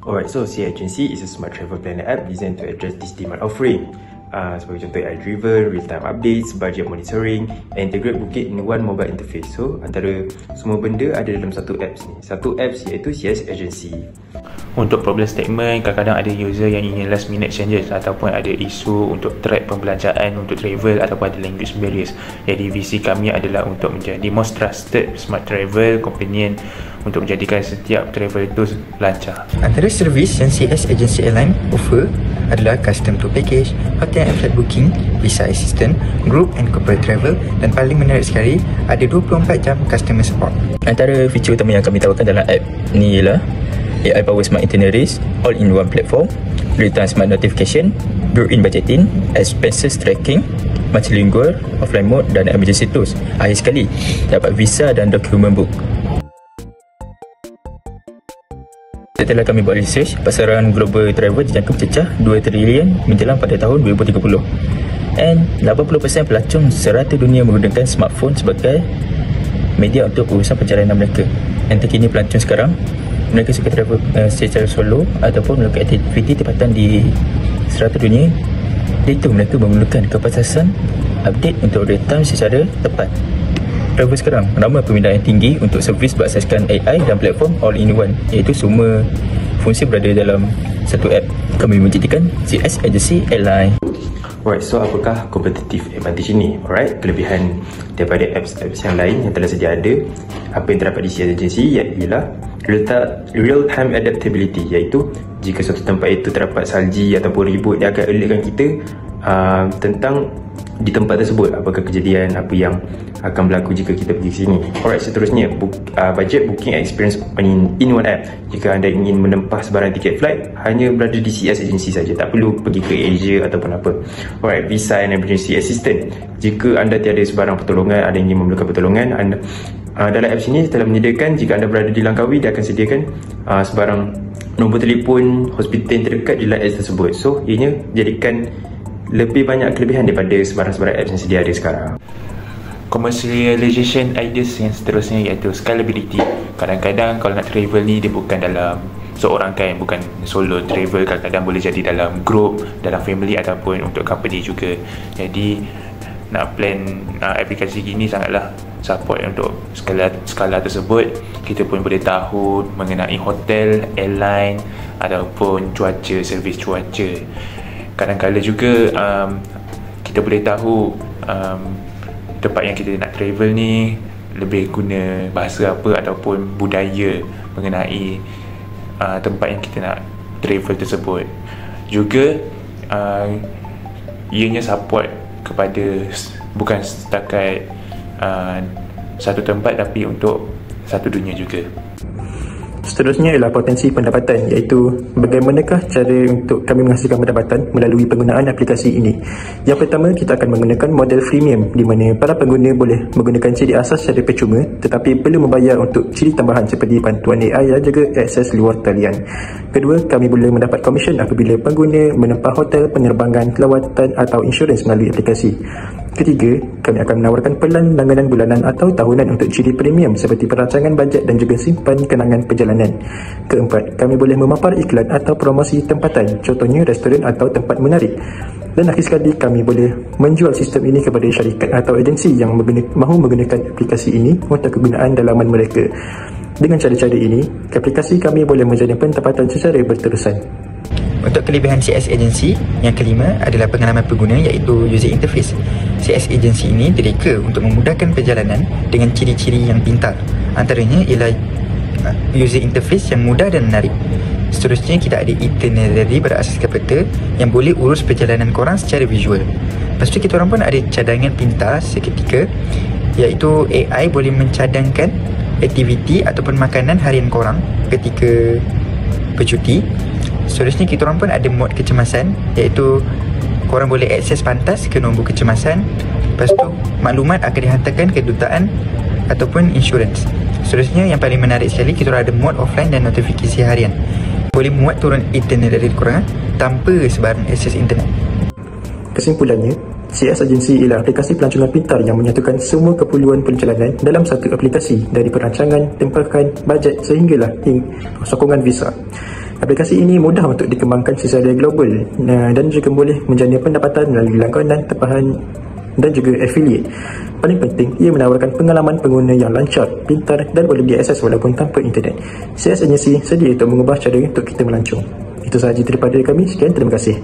Alright, so CA Agency is a smart travel planner app designed to address this demand offering. Sebagai contoh, AI-driven, real-time updates, budget monitoring, and integrate booking in one mobile interface. So, antara semua benda ada dalam satu apps ni. Satu apps iaitu CS Agency. Untuk problem statement, kadang-kadang ada user yang ingin last minute changes ataupun ada isu untuk track pembelanjaan untuk travel ataupun ada language barriers. Jadi visi kami adalah untuk menjadi most trusted smart travel companion untuk menjadikan setiap travel itu lancar. Antara servis yang CS Agency Airline offer adalah custom tour package, hotel and flight booking, visa assistant, group and corporate travel, dan paling menarik sekali, ada 24 jam customer support. Antara feature utama yang kami tawarkan dalam app ni ialah AI Power Smart Itineraries, all-in-one platform, real-time smart notification, built-in budgeting, expenses tracking, multilingual, offline mode dan emergency tools. Akhir sekali, dapat visa dan dokumen book. Setelah kami buat research, pasaran global travel dijangka mencecah 2 trilion menjelang pada tahun 2030. And 80% pelancong serata dunia menggunakan smartphone sebagai media untuk urusan perjalanan mereka. Dan terkini pelancong sekarang, mereka suka travel secara solo ataupun melakukan aktiviti tempatan di serata dunia. Itu mereka memerlukan kepasasan update untuk real time secara tepat. Travel sekarang ramai peminat yang tinggi untuk servis berasaskan AI dan platform all-in-one, iaitu semua fungsi berada dalam satu app. Kami menciptakan CS Agency Airline. Alright, so apakah competitive advantage ini? Alright, kelebihan daripada apps yang lain yang telah sedia ada, apa yang terdapat di CS Agency ialah real-time adaptability, iaitu jika suatu tempat itu terdapat salji ataupun ribut, dia akan alertkan kita tentang di tempat tersebut apakah kejadian apa yang akan berlaku jika kita pergi ke sini. Alright, seterusnya budget booking experience in one app. Jika anda ingin menempah sebarang tiket flight, hanya berada di CS Agency saja, tak perlu pergi ke Asia ataupun apa. Alright, visa and emergency assistant. Jika anda tiada sebarang pertolongan, anda ingin memerlukan pertolongan, anda dalam apps ini telah menyediakan, jika anda berada di Langkawi, dia akan sediakan sebarang nombor telefon hospital yang terdekat di dalam apps tersebut. So, ianya jadikan lebih banyak kelebihan daripada sebarang-sebarang apps yang sedia ada sekarang. Commercialization ideas yang seterusnya iaitu scalability. Kadang-kadang kalau nak travel ni, dia bukan dalam seorang kan, bukan solo travel. Kadang-kadang boleh jadi dalam group, dalam family ataupun untuk company juga. Jadi nak plan aplikasi gini sangatlah support untuk skala tersebut. Kita pun boleh tahu mengenai hotel, airline ataupun cuaca, servis cuaca. Kadang-kadang juga kita boleh tahu tempat yang kita nak travel ni lebih guna bahasa apa ataupun budaya mengenai tempat yang kita nak travel tersebut. Juga ianya support kepada bukan setakat satu tempat tapi untuk satu dunia juga. Seterusnya ialah potensi pendapatan, iaitu bagaimanakah cara untuk kami menghasilkan pendapatan melalui penggunaan aplikasi ini. Yang pertama, kita akan menggunakan model freemium di mana para pengguna boleh menggunakan ciri asas secara percuma tetapi perlu membayar untuk ciri tambahan seperti bantuan AI dan juga akses luar talian. Kedua, kami boleh mendapat komisen apabila pengguna menempah hotel, penerbangan, lawatan atau insurans melalui aplikasi. Ketiga, kami akan menawarkan pelan langganan bulanan atau tahunan untuk ciri premium seperti perancangan bajet dan juga simpan kenangan perjalanan. Keempat, kami boleh memapar iklan atau promosi tempatan, contohnya restoran atau tempat menarik. Dan akhir sekali, kami boleh menjual sistem ini kepada syarikat atau agensi yang mahu menggunakan aplikasi ini untuk kegunaan dalaman mereka. Dengan cara-cara ini, aplikasi kami boleh menjadi pendapatan secara berterusan. Untuk kelebihan CS Agency, yang kelima adalah pengalaman pengguna iaitu user interface. CS Agency ini direka untuk memudahkan perjalanan dengan ciri-ciri yang pintar. Antaranya ialah user interface yang mudah dan menarik. Seterusnya, kita ada itinerary berasaskan peta yang boleh urus perjalanan korang secara visual. Lepas tu, kita orang pun ada cadangan pintar seketika, iaitu AI boleh mencadangkan aktiviti ataupun makanan harian korang ketika bercuti. Seterusnya, kita orang pun ada mod kecemasan, iaitu korang boleh akses pantas ke nombor kecemasan. Lepas tu, maklumat akan dihantarkan ke kedutaan ataupun insurans. Seterusnya, yang paling menarik sekali, kita orang ada mod offline dan notifikasi harian. Boleh muat turun itinerary korang tanpa sebarang akses internet. Kesimpulannya, CS Agency ialah aplikasi pelancongan pintar yang menyatukan semua keperluan pencalonan dalam satu aplikasi, dari perancangan, tempahan, bajet sehinggalah sokongan visa. Aplikasi ini mudah untuk dikembangkan secara global dan juga boleh menjana pendapatan melalui langganan, tempahan dan juga affiliate. Paling penting, ia menawarkan pengalaman pengguna yang lancar, pintar dan boleh diakses walaupun tanpa internet. CS Agency sedia untuk mengubah cara untuk kita melancong. Itu sahaja daripada kami. Sekian, terima kasih.